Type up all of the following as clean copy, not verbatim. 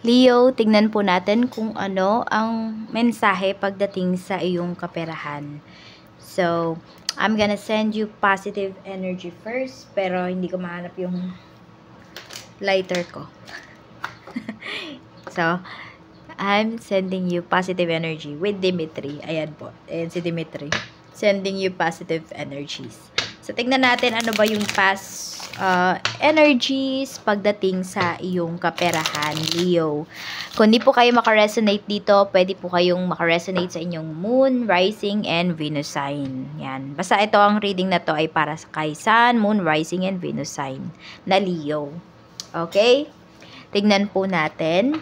Leo, tignan po natin kung ano ang mensahe pagdating sa iyong kaperahan. So, I'm gonna send you positive energy first, pero hindi ko mahanap yung lighter ko. So, I'm sending you positive energy with Dimitri. Ayan po. Ayan si Dimitri. Sending you positive energies. So, tignan natin ano ba yung past energies pagdating sa iyong kaperahan, Leo. Kung di po kayo makaresonate dito, pwede po kayong makaresonate sa inyong moon, rising, and Venus sign. Yan. Basta ito ang reading na to ay para sa kay Sun, moon, rising, and Venus sign na Leo. Okay? Tignan po natin.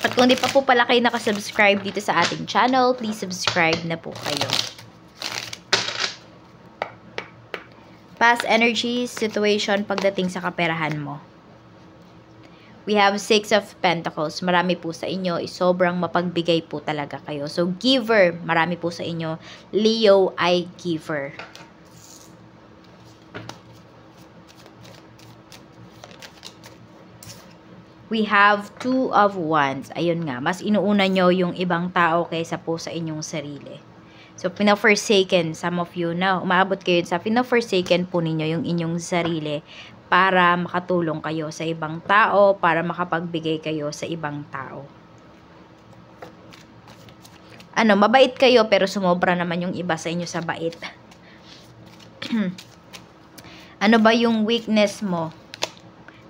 At kung di pa po pala kayo nakasubscribe dito sa ating channel, please subscribe na po kayo. Past energies, situation pagdating sa kaperahan mo. We have 6 of Pentacles. Marami po sa inyo, sobrang mapagbigay po talaga kayo. So, giver, marami po sa inyo. Leo ay giver. We have 2 of Wands. Ayun nga, mas inuuna nyo yung ibang tao kaysa po sa inyong sarili. So, pina-forsaken, some of you na umaabot kayo sa pina-forsaken po ninyo yung inyong sarili para makatulong kayo sa ibang tao, para makapagbigay kayo sa ibang tao. Ano, mabait kayo pero sumobra naman yung iba sa inyo sa bait. Ano ba yung weakness mo?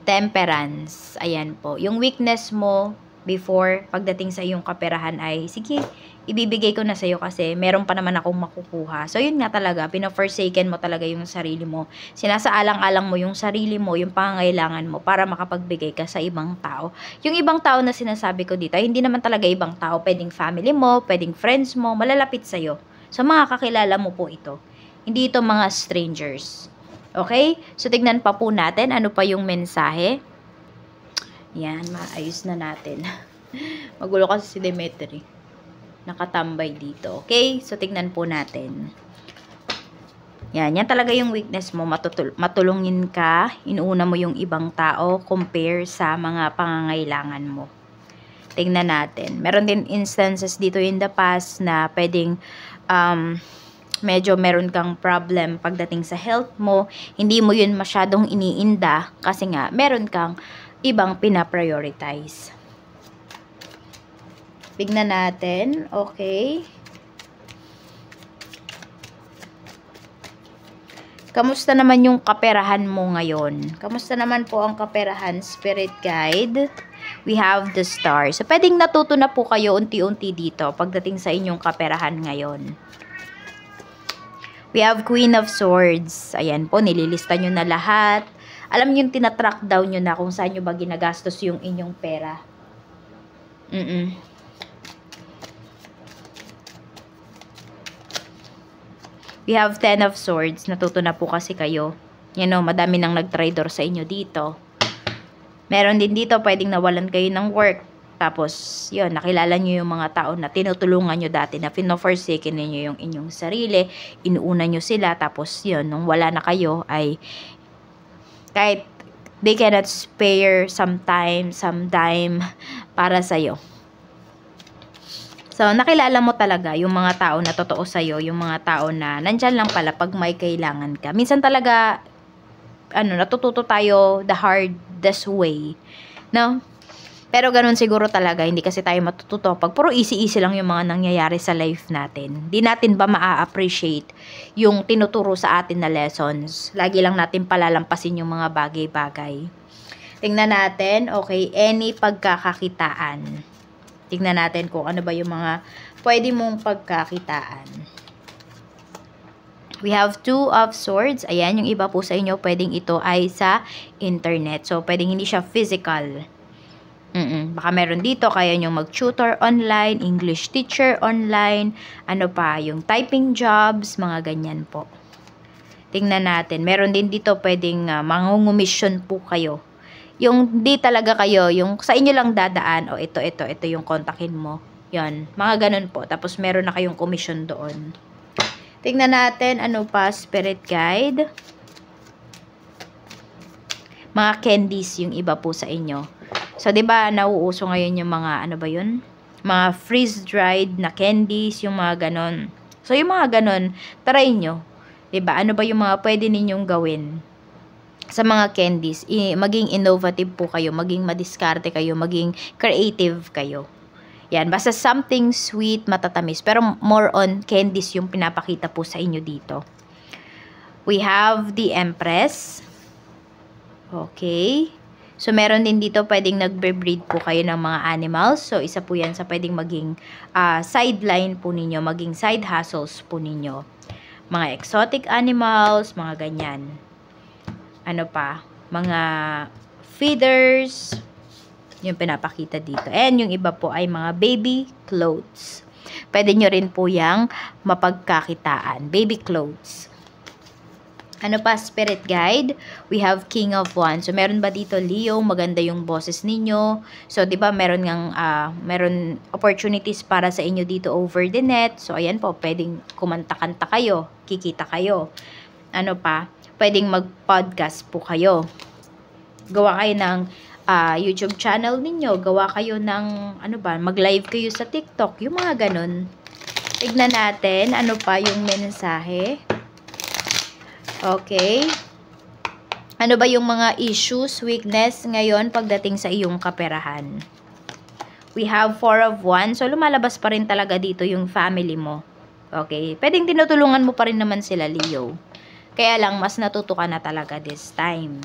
Temperance. Ayan po. Yung weakness mo before, pagdating sa iyong kaperahan ay, sige, ibibigay ko na sa'yo kasi meron pa naman akong makukuha. So, yun nga talaga, pina-forsaken mo talaga yung sarili mo. Sinasaalang-alang mo yung sarili mo, yung pangangailangan mo para makapagbigay ka sa ibang tao. Yung ibang tao na sinasabi ko dito, ay hindi naman talaga ibang tao. Pwedeng family mo, pwedeng friends mo, malalapit sa'yo. So, mga kakilala mo po ito. Hindi ito mga strangers. Okay? So, tignan pa po natin ano pa yung mensahe. Yan, maayos na natin. Magulo kasi si Dimitri. Nakatambay dito. Okay? So, tignan po natin. Yan talaga yung weakness mo. Matulungin ka. Inuuna mo yung ibang tao compare sa mga pangangailangan mo. Tignan natin. Meron din instances dito in the past na pwedeng medyo meron kang problem pagdating sa health mo. Hindi mo yun masyadong iniinda kasi nga meron kang ibang pina-prioritize. Tignan natin. Okay. Kamusta naman yung kaperahan mo ngayon? Kamusta naman po ang kaperahan, Spirit Guide? We have the Star. So, pwedeng natuto na po kayo unti-unti dito pagdating sa inyong kaperahan ngayon. We have Queen of Swords. Ayan po, nililista nyo na lahat. Alam nyo yung tinatrack down nyo na kung saan nyo ba ginagastos yung inyong pera. We have 10 of Swords. Natuto na po kasi kayo. Yan o, madami nang nag-traitor sa inyo dito. Meron din dito, pwedeng nawalan kayo ng work. Tapos, yun, nakilala nyo yung mga tao na tinutulungan nyo dati na pino-forsaken ninyo yung inyong sarili. Inuuna nyo sila. Tapos, yun, nung wala na kayo ay kahit they cannot spare some time, some dime para sa'yo. So, nakilala mo talaga yung mga tao na totoo sa'yo, yung mga tao na nandyan lang pala pag may kailangan ka. Minsan talaga, natututo tayo the hardest way, no? Pero ganun siguro talaga, hindi kasi tayo matututo pag puro easy-easy lang yung mga nangyayari sa life natin. Di natin ba maa-appreciate yung tinuturo sa atin na lessons? Lagi lang natin palalampasin yung mga bagay-bagay. Tingnan natin, okay, any pagkakakitaan. Tingnan natin kung ano ba yung mga pwede mong pagkakitaan. We have 2 of Swords. Ayan, yung iba po sa inyo, pwedeng ito ay sa internet. So, pwedeng hindi siya physical. Baka meron dito, kaya nyo mag-tutor online, English teacher online, ano pa, yung typing jobs, mga ganyan po. Tingnan natin. Meron din dito pwedeng mangungumisyon po kayo. Yung di talaga kayo, yung sa inyo lang dadaan, o ito yung kontakin mo. Yan, mga ganun po. Tapos meron na kayong commission doon. Tingnan natin, ano pa, Spirit Guide. Mga candies yung iba po sa inyo. So, 'di ba, nauuso ngayon yung mga, ano ba yun? Mga freeze-dried na candies, yung mga ganon. So, yung mga ganon, try nyo. 'Di ba? Ano ba yung mga pwede ninyong gawin sa mga candies? Maging innovative po kayo, maging madiskarte kayo, maging creative kayo. Yan, basta something sweet, matatamis. Pero more on candies yung pinapakita po sa inyo dito. We have the Empress. Okay. So, meron din dito, pwedeng nagbe-breed po kayo ng mga animals. So, isa po yan sa pwedeng maging sideline po ninyo, maging side hustles po ninyo. Mga exotic animals, mga ganyan. Ano pa? Mga feeders, yung pinapakita dito. And yung iba po ay mga baby clothes. Pwede nyo rin po yung mapagkakitaan. Baby clothes. Ano pa, spirit guide? We have King of Wands. So, meron ba dito, Leo? Maganda yung boses ninyo. So, di ba, meron opportunities para sa inyo dito over the net. So, ayan po, pwedeng kumanta-kanta kayo. Kikita kayo. Ano pa? Pwedeng mag-podcast po kayo. Gawa kayo ng YouTube channel ninyo. Gawa kayo ng, ano ba, mag-live kayo sa TikTok. Yung mga ganun. Tignan natin, ano pa yung mensahe. Okay. Ano ba yung mga issues, weakness ngayon pagdating sa iyong kaperahan? We have 4 of Wands. So, lumalabas pa rin talaga dito yung family mo. Okay. Pwedeng tinutulungan mo pa rin naman sila, Leo. Kaya lang, mas natuto ka na talaga this time.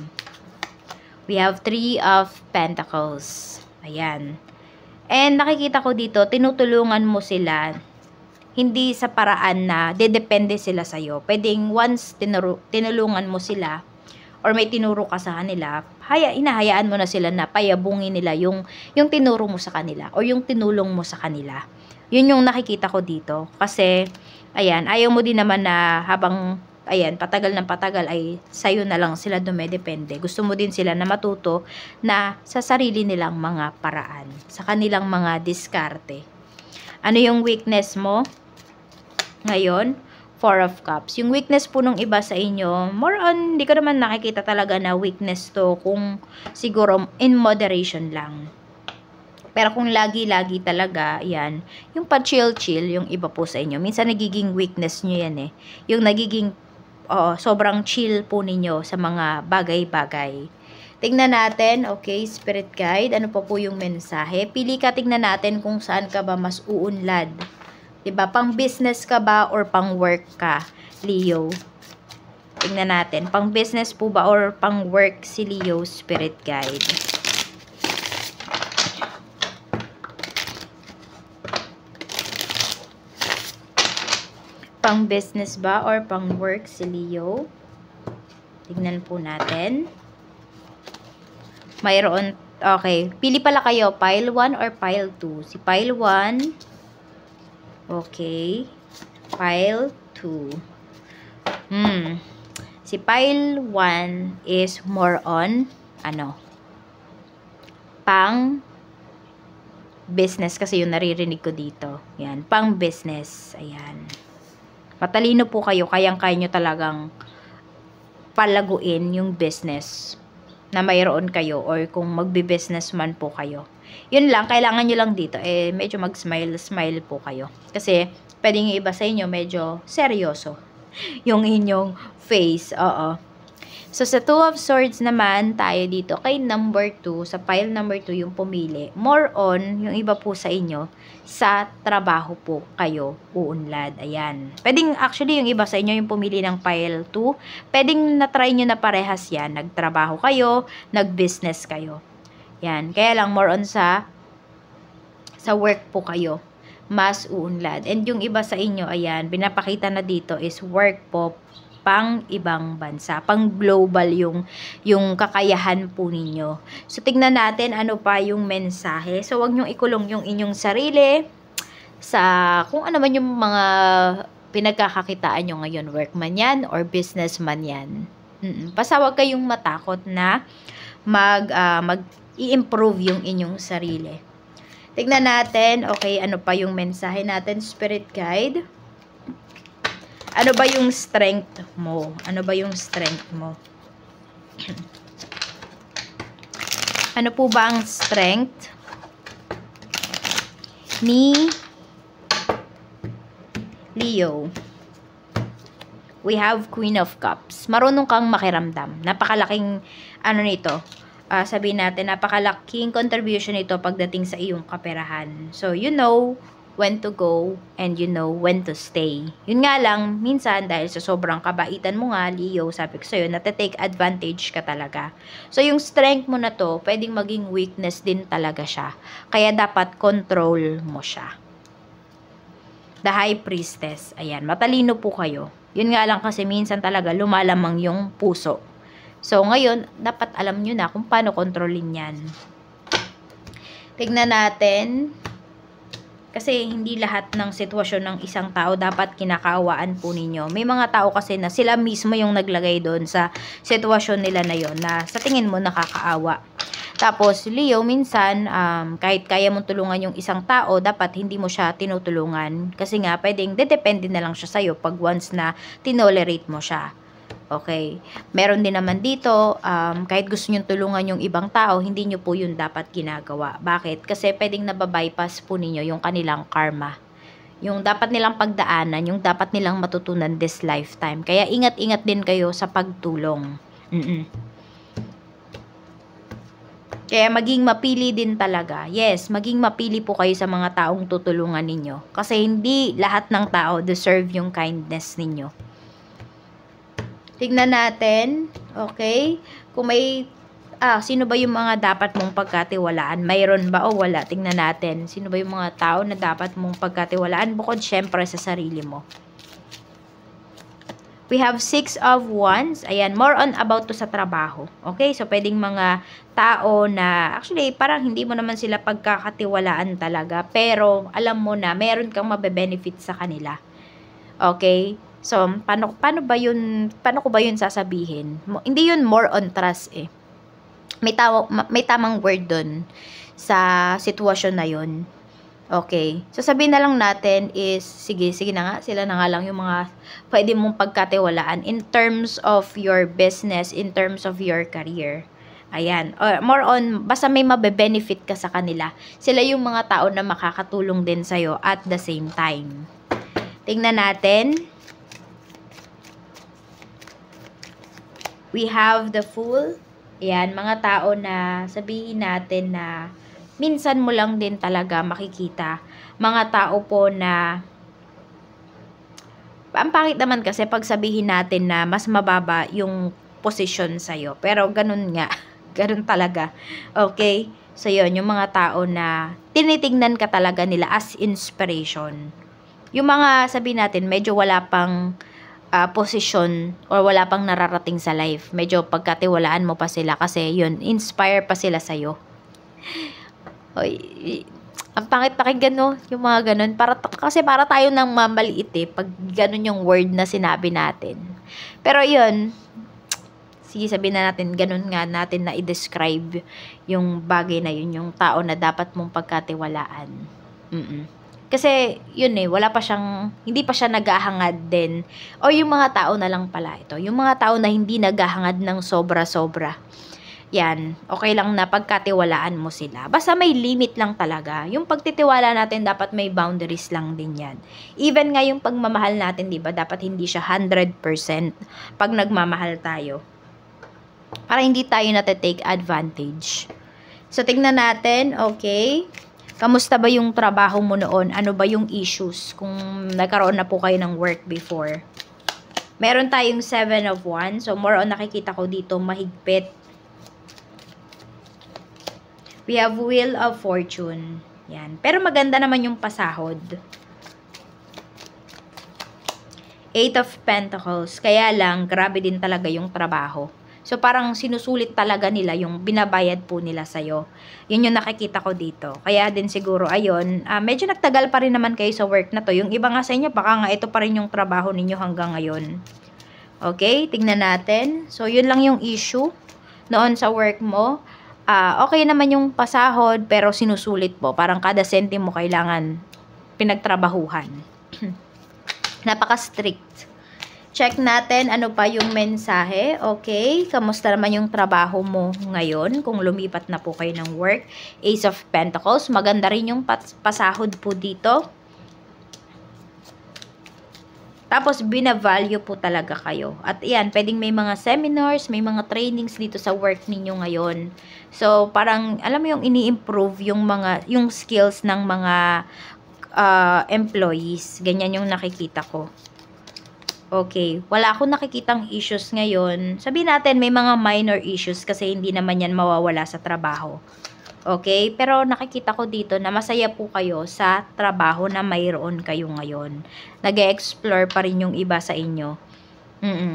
We have 3 of Pentacles. Ayan. And nakikita ko dito, tinutulungan mo sila. Hindi sa paraan na dedepende sila sa'yo. Pwedeng once tinulungan mo sila or may tinuro ka sa kanila, inahayaan mo na sila na payabungin nila yung tinuro mo sa kanila o yung tinulong mo sa kanila. Yun yung nakikita ko dito. Kasi, ayan, ayaw mo din naman na habang, ayan, patagal ng patagal ay sa'yo na lang sila dumedepende. Gusto mo din sila na matuto na sa sarili nilang mga paraan, sa kanilang mga diskarte. Ano yung weakness mo? Ngayon, 4 of Cups. Yung weakness po nung iba sa inyo, more on, hindi ko naman nakikita talaga na weakness to kung siguro in moderation lang. Pero kung lagi-lagi talaga, yan, yung pa-chill-chill, yung iba po sa inyo. Minsan nagiging weakness nyo yan eh. Yung nagiging sobrang chill po ninyo sa mga bagay-bagay. Tingnan natin, okay, spirit guide, ano pa po yung mensahe? Pili ka, tingnan natin kung saan ka ba mas uunlad. Diba? Pang business ka ba or pang work ka, Leo? Tingnan natin. Pang business po ba or pang work si Leo, spirit guide? Pang business ba or pang work si Leo? Tingnan po natin. Mayroon, okay. Pili pala kayo, pile 1 or pile 2? Si pile 1. Okay. Pile 2. Si pile 1 is more on, pang business kasi yung naririnig ko dito. Yan, pang business. Ayan. Matalino po kayo, kayang-kaya nyo talagang palaguin yung business na mayroon kayo or kung magbi-business man po kayo. Yun lang, kailangan nyo lang dito, medyo mag-smile po kayo. Kasi, pwedeng iba sa inyo, medyo seryoso yung inyong face. Oo. So, sa 2 of Swords naman, tayo dito, kay number 2, sa pile number 2 yung pumili. More on, yung iba po sa inyo, sa trabaho po kayo uunlad. Ayan. Pwedeng, actually, yung iba sa inyo, yung pumili ng pile 2, pwedeng na-try nyo na parehas yan. Nagtrabaho kayo, nag-business kayo. Yan. Kaya lang, more on sa work po kayo. Mas uunlad. And yung iba sa inyo, ayan, pinapakita na dito is work po pang ibang bansa, pang global yung kakayahan po ninyo. So, tignan natin ano pa yung mensahe. So, wag nyong ikulong yung inyong sarili sa kung ano man yung mga pinagkakakitaan nyo ngayon, work man yan or business man yan. Basta wag kayong matakot na i-improve yung inyong sarili. Tignan natin, okay, ano pa yung mensahe natin, spirit guide. Ano ba yung strength mo? Ano ba yung strength mo? Ano po ba ang strength ni Leo? We have Queen of Cups. Marunong kang makiramdam. Napakalaking, ano nito, sabihin natin, napakalaking contribution nito pagdating sa iyong kaperahan. So, you know when to go and you know when to stay. Yun nga lang, minsan, dahil sa sobrang kabaitan mo nga, Leo, sabi ko sa'yo, nate-take advantage ka talaga. So, yung strength mo na to, pwedeng maging weakness din talaga siya. Kaya dapat control mo siya. The High Priestess. Ayan, matalino po kayo. Yun nga lang kasi minsan talaga lumalamang yung puso. So, ngayon, dapat alam nyo na kung paano kontrolin yan. Tignan natin. Kasi hindi lahat ng sitwasyon ng isang tao dapat kinakaawaan po ninyo. May mga tao kasi na sila mismo yung naglagay doon sa sitwasyon nila na yon na sa tingin mo nakakaawa. Tapos, Leo, minsan, kahit kaya mong tulungan yung isang tao, dapat hindi mo siya tinutulungan. Kasi nga, pwedeng dedepende na lang siya sa'yo pag once na tinolerate mo siya. Okay? Meron din naman dito, kahit gusto nyo tulungan yung ibang tao, hindi nyo po yun dapat ginagawa. Bakit? Kasi pwedeng nababypass po ninyo yung kanilang karma. Yung dapat nilang pagdaanan, yung dapat nilang matutunan this lifetime. Kaya ingat-ingat din kayo sa pagtulong. Kaya maging mapili din talaga. Yes, maging mapili po kayo sa mga taong tutulungan ninyo. Kasi hindi lahat ng tao deserve yung kindness ninyo. Tignan natin. Okay? Kung may, sino ba yung mga dapat mong pagkatiwalaan? Mayroon ba o wala? Tignan natin. Sino ba yung mga tao na dapat mong pagkatiwalaan? Bukod syempre sa sarili mo. We have 6 of Wands. Ayan, more on about to sa trabaho. Okay? So, pwedeng mga tao na, actually, parang hindi mo naman sila pagkakatiwalaan talaga. Pero, alam mo na, meron kang mabe-benefit sa kanila. Okay? So, paano ba yun, paano ko ba yun sasabihin? Hindi yun more on trust eh. May tamang word dun sa sitwasyon na yun. Okay. So, sabihin na lang natin is, sige na nga, sila na nga lang yung mga pwede mong pagkatiwalaan in terms of your business, in terms of your career. Ayan. Or more on, basta may mabe-benefit ka sa kanila. Sila yung mga tao na makakatulong din sa'yo at the same time. Tingnan natin. We have the Fool. Ayan, mga tao na sabihin natin na minsan mo lang din talaga makikita. Mga tao po na, ang pangit naman kasi pag sabihin natin na mas mababa yung posisyon sa'yo. Pero ganun nga, ganun talaga. Okay? So yun, yung mga tao na tinitingnan ka talaga nila as inspiration. Yung mga sabihin natin, medyo wala pang posisyon or wala pang nararating sa life. Medyo pagkatiwalaan mo pa sila kasi yun, inspire pa sila sa'yo. Ang pangit pakinggan, no? Yung mga ganun. Kasi para tayo nang mamaliit eh, pag ganun yung word na sinabi natin. Pero yun, sige sabihin na natin, ganun nga natin na i-describe yung bagay na yun, yung tao na dapat mong pagkatiwalaan. Kasi, yun eh, hindi pa siya naghahangad din. O yung mga tao na lang pala ito. Yung mga tao na hindi naghahangad ng sobra-sobra. Yan, okay lang na pagkatiwalaan mo sila. Basta may limit lang talaga. Yung pagtitiwala natin, dapat may boundaries lang din yan. Even nga yung pagmamahal natin, di ba, dapat hindi siya 100% pag nagmamahal tayo. Para hindi tayo nate-take advantage. So, tingnan natin, okay. Kamusta ba yung trabaho mo noon? Ano ba yung issues? Kung nagkaroon na po kayo ng work before. Meron tayong 7 of Wands. So, more on nakikita ko dito, mahigpit. We have Wheel of Fortune. Yan. Pero maganda naman yung pasahod. 8 of Pentacles. Kaya lang, grabe din talaga yung trabaho. So, parang sinusulit talaga nila yung binabayad po nila sa'yo. Yun yung nakikita ko dito. Kaya din siguro, ayun, medyo nagtagal pa rin naman kayo sa work na to. Yung iba nga sa inyo, baka nga ito pa rin yung trabaho ninyo hanggang ngayon. Okay, tignan natin. So, yun lang yung issue noon sa work mo. Okay naman yung pasahod, pero sinusulit po. Parang kada sentimo kailangan pinagtrabahuhan. Napaka-strict. Check natin ano pa yung mensahe. Okay, kamusta naman yung trabaho mo ngayon kung lumipat na po kayo ng work. Ace of Pentacles, maganda rin yung pasahod po dito. Tapos, binavalue po talaga kayo. At yan, pwedeng may mga seminars, may mga trainings dito sa work ninyo ngayon. So, parang, alam mo yung ini-improve yung skills ng mga employees. Ganyan yung nakikita ko. Okay, wala akong nakikitang issues ngayon. Sabihin natin, may mga minor issues kasi hindi naman yan mawawala sa trabaho. Okay? Pero nakikita ko dito na masaya po kayo sa trabaho na mayroon kayo ngayon. Nag-e-explore pa rin yung iba sa inyo.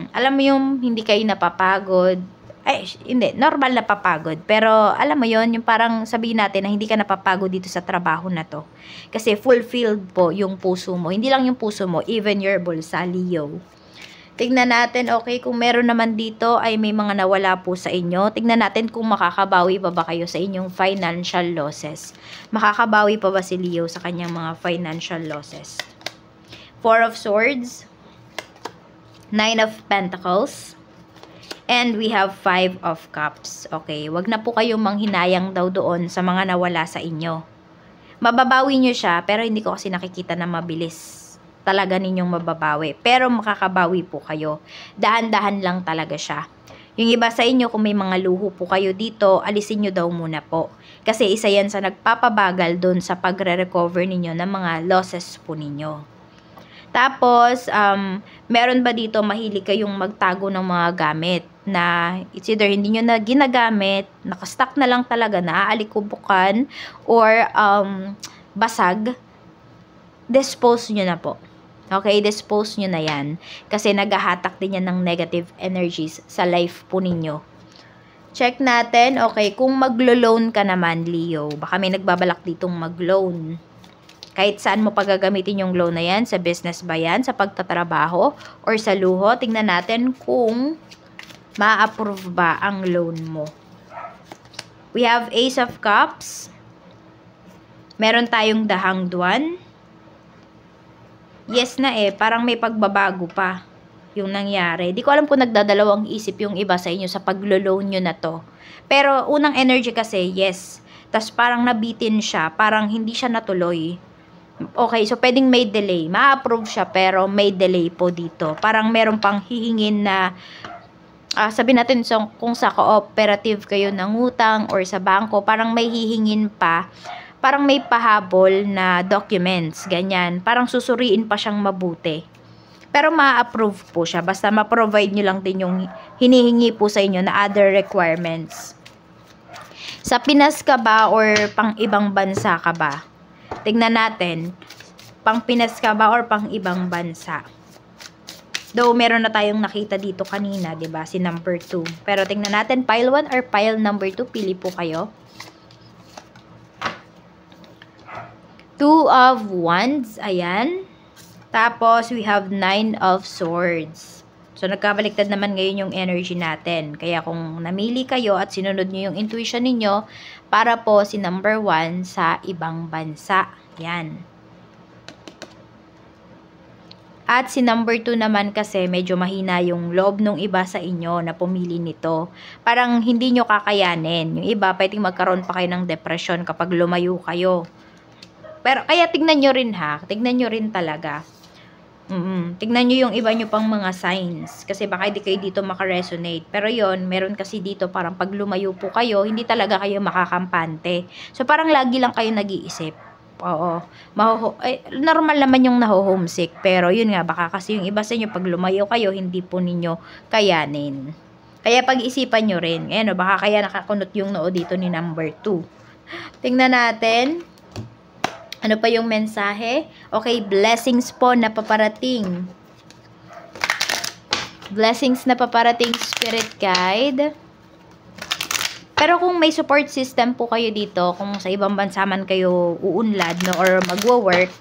Alam mo yung hindi kayo napapagod. Ay, hindi. Normal na papagod. Pero alam mo yon yung parang sabihin natin na hindi ka napapagod dito sa trabaho na to. Kasi fulfilled po yung puso mo. Hindi lang yung puso mo, even your bulsa, Leo. Tignan natin, okay, kung meron naman dito ay may mga nawala po sa inyo. Tignan natin kung makakabawi pa ba kayo sa inyong financial losses. Makakabawi pa ba si Leo sa kanyang mga financial losses? Four of Swords, Nine of Pentacles, and we have Five of Cups. Okay, wag na po kayong manghinayang daw doon sa mga nawala sa inyo. Mababawi nyo siya, pero hindi ko kasi nakikita na mabilis talaga ninyong mababawi. Pero makakabawi po kayo. Dahan-dahan lang talaga siya. Yung iba sa inyo, kung may mga luho po kayo dito, alisin nyo daw muna po. Kasi isa yan sa nagpapabagal doon sa pagre-recover ninyo ng mga losses po ninyo. Tapos, meron ba dito mahilig kayong magtago ng mga gamit na it's either hindi nyo na ginagamit, nakastock na lang talaga, naaalikubukan, or basag, dispose nyo na po. Okay, dispose nyo na yan. Kasi naghahatak din yan ng negative energies sa life po ninyo. Check natin, okay, kung maglo-loan ka naman, Leo, baka may nagbabalak ditong mag-loan. Kahit saan mo pagagamitin yung loan na yan, sa business ba yan, sa pagtatrabaho, or sa luho, tingnan natin kung ma-approve ba ang loan mo. We have Ace of Cups. Meron tayong The Hanged One. Yes na parang may pagbabago pa yung nangyari. Di ko alam kung nagdadalawang isip yung iba sa inyo sa paglo-loan nyo na to. Pero unang energy kasi, yes. Tas parang nabitin siya, parang hindi siya natuloy. Okay, so pwedeng may delay. Ma-approve siya pero may delay po dito. Parang meron pang hihingin na sabihin natin kung sa cooperative kayo ng utang or sa bangko, parang may hihingin pa. Parang may pahabol na documents, ganyan. Parang susuriin pa siyang mabuti. Pero ma-approve po siya. Basta ma-provide nyo lang din yung hinihingi po sa inyo na other requirements. Sa Pinas ka ba or pang ibang bansa ka ba? Tignan natin. Pang Pinas ka ba or pang ibang bansa? Though meron na tayong nakita dito kanina, 'di ba? Si number 2. Pero tingnan natin pile 1 or pile number 2, pili po kayo. Two of Wands, ayan. Tapos, we have Nine of Swords. So, nagkabaliktad naman ngayon yung energy natin. Kaya kung namili kayo at sinunod nyo yung intuition ninyo, para po si number 1 sa ibang bansa. Yan. At si number 2 naman kasi medyo mahina yung loob nung iba sa inyo na pumili nito. Parang hindi nyo kakayanin. Yung iba, pwedeng magkaroon pa kayo ng depression kapag lumayo kayo. Pero, kaya tignan nyo rin ha. Tignan nyo rin talaga. Tignan nyo yung iba nyo pang mga signs. Kasi baka hindi kayo dito makaresonate. Pero yon meron kasi dito parang pag lumayo po kayo, hindi talaga kayo makakampante. So, parang lagi lang kayo nag-iisip. Oo. Normal naman yung naho-homesick. Pero yun nga, baka kasi yung iba sa inyo, pag lumayo kayo, hindi po ninyo kayanin. Kaya pag-isipan nyo rin. Ayan, baka kaya nakakunot yung noo dito ni number 2. Tingnan natin. Ano pa yung mensahe? Okay, blessings po na paparating. Blessings na paparating, Spirit Guide. Pero kung may support system po kayo dito, kung sa ibang bansa man kayo uunlad, no, or magwo-work,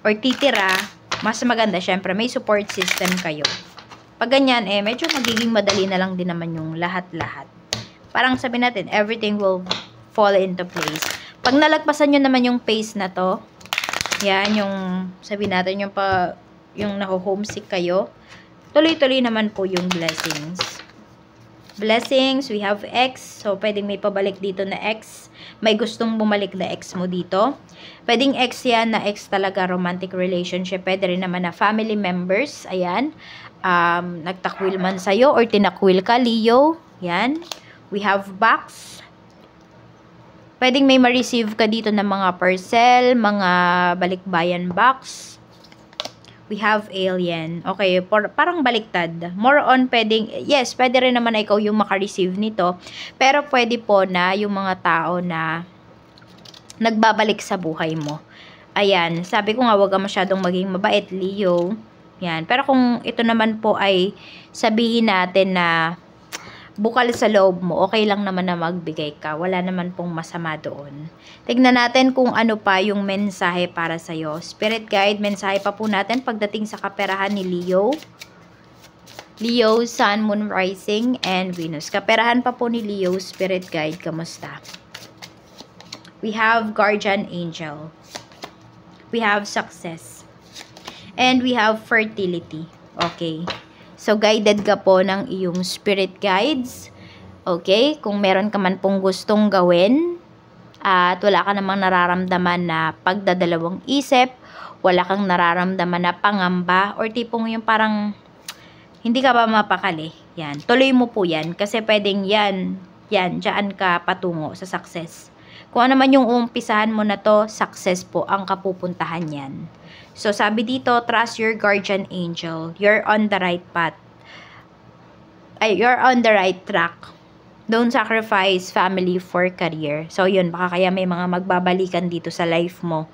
or titira, mas maganda, syempre, may support system kayo. Pag ganyan, medyo magiging madali na lang din naman yung lahat-lahat. Parang sabihin natin, everything will fall into place. Pag nalagpasan nyo naman yung phase na to, yan, yung, sabihin natin, yung naho-homesick kayo, tuloy-tuloy naman po yung blessings. Blessings, we have X. So, pwedeng may pabalik dito na X. May gustong bumalik na X mo dito. Pwedeng X yan na X talaga, romantic relationship. Pwede rin naman na family members. Ayan. Nagtakwil man sa'yo or tinakwil ka, Leo. Yan. We have box. Pwedeng may ma-receive ka dito ng mga parcel, mga balikbayan box. We have alien. Okay, parang baliktad. More on pwedeng, yes, pwede rin naman na ikaw yung maka-receive nito. Pero pwede po na yung mga tao na nagbabalik sa buhay mo. Ayan, sabi ko nga, wag ka masyadong maging mabait, Leo. Yan. Pero kung ito naman po ay sabihin natin na bukal sa loob mo, okay lang naman na magbigay ka. Wala naman pong masama doon. Tignan natin kung ano pa yung mensahe para sa'yo. Spirit guide, mensahe pa po natin pagdating sa kaperahan ni Leo. Leo, Sun, Moon, Rising, and Venus. Kaperahan pa po ni Leo, Spirit guide, kamusta? We have Guardian Angel. We have Success. And we have Fertility. Okay. So, guided ka po ng iyong spirit guides. Okay? Kung meron ka man pong gustong gawin at wala ka namang nararamdaman na pagdadalawang isip, wala kang nararamdaman na pangamba, or tipong yung parang hindi ka ba mapakali. Yan. Tuloy mo po yan kasi pwedeng yan, dyan ka patungo sa success. Kung ano man yung umpisahan mo na to, success po ang kapupuntahan yan. So, sabi dito, trust your guardian angel. You're on the right path. You're on the right track. Don't sacrifice family for career. So, yun, baka kaya may mga magbabalikan dito sa life mo.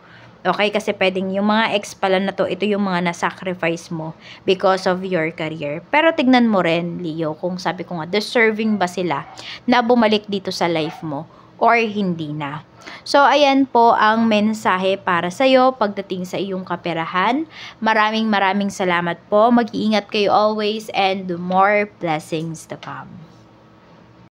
Okay? Kasi pwedeng yung mga ex pala na to, ito yung mga na-sacrifice mo because of your career. Pero tignan mo rin, Leo, kung sabi ko nga, deserving ba sila na bumalik dito sa life mo or hindi na. So, ayan po ang mensahe para sa'yo pagdating sa iyong kaperahan. Maraming salamat po. Mag-iingat kayo always and more blessings to come.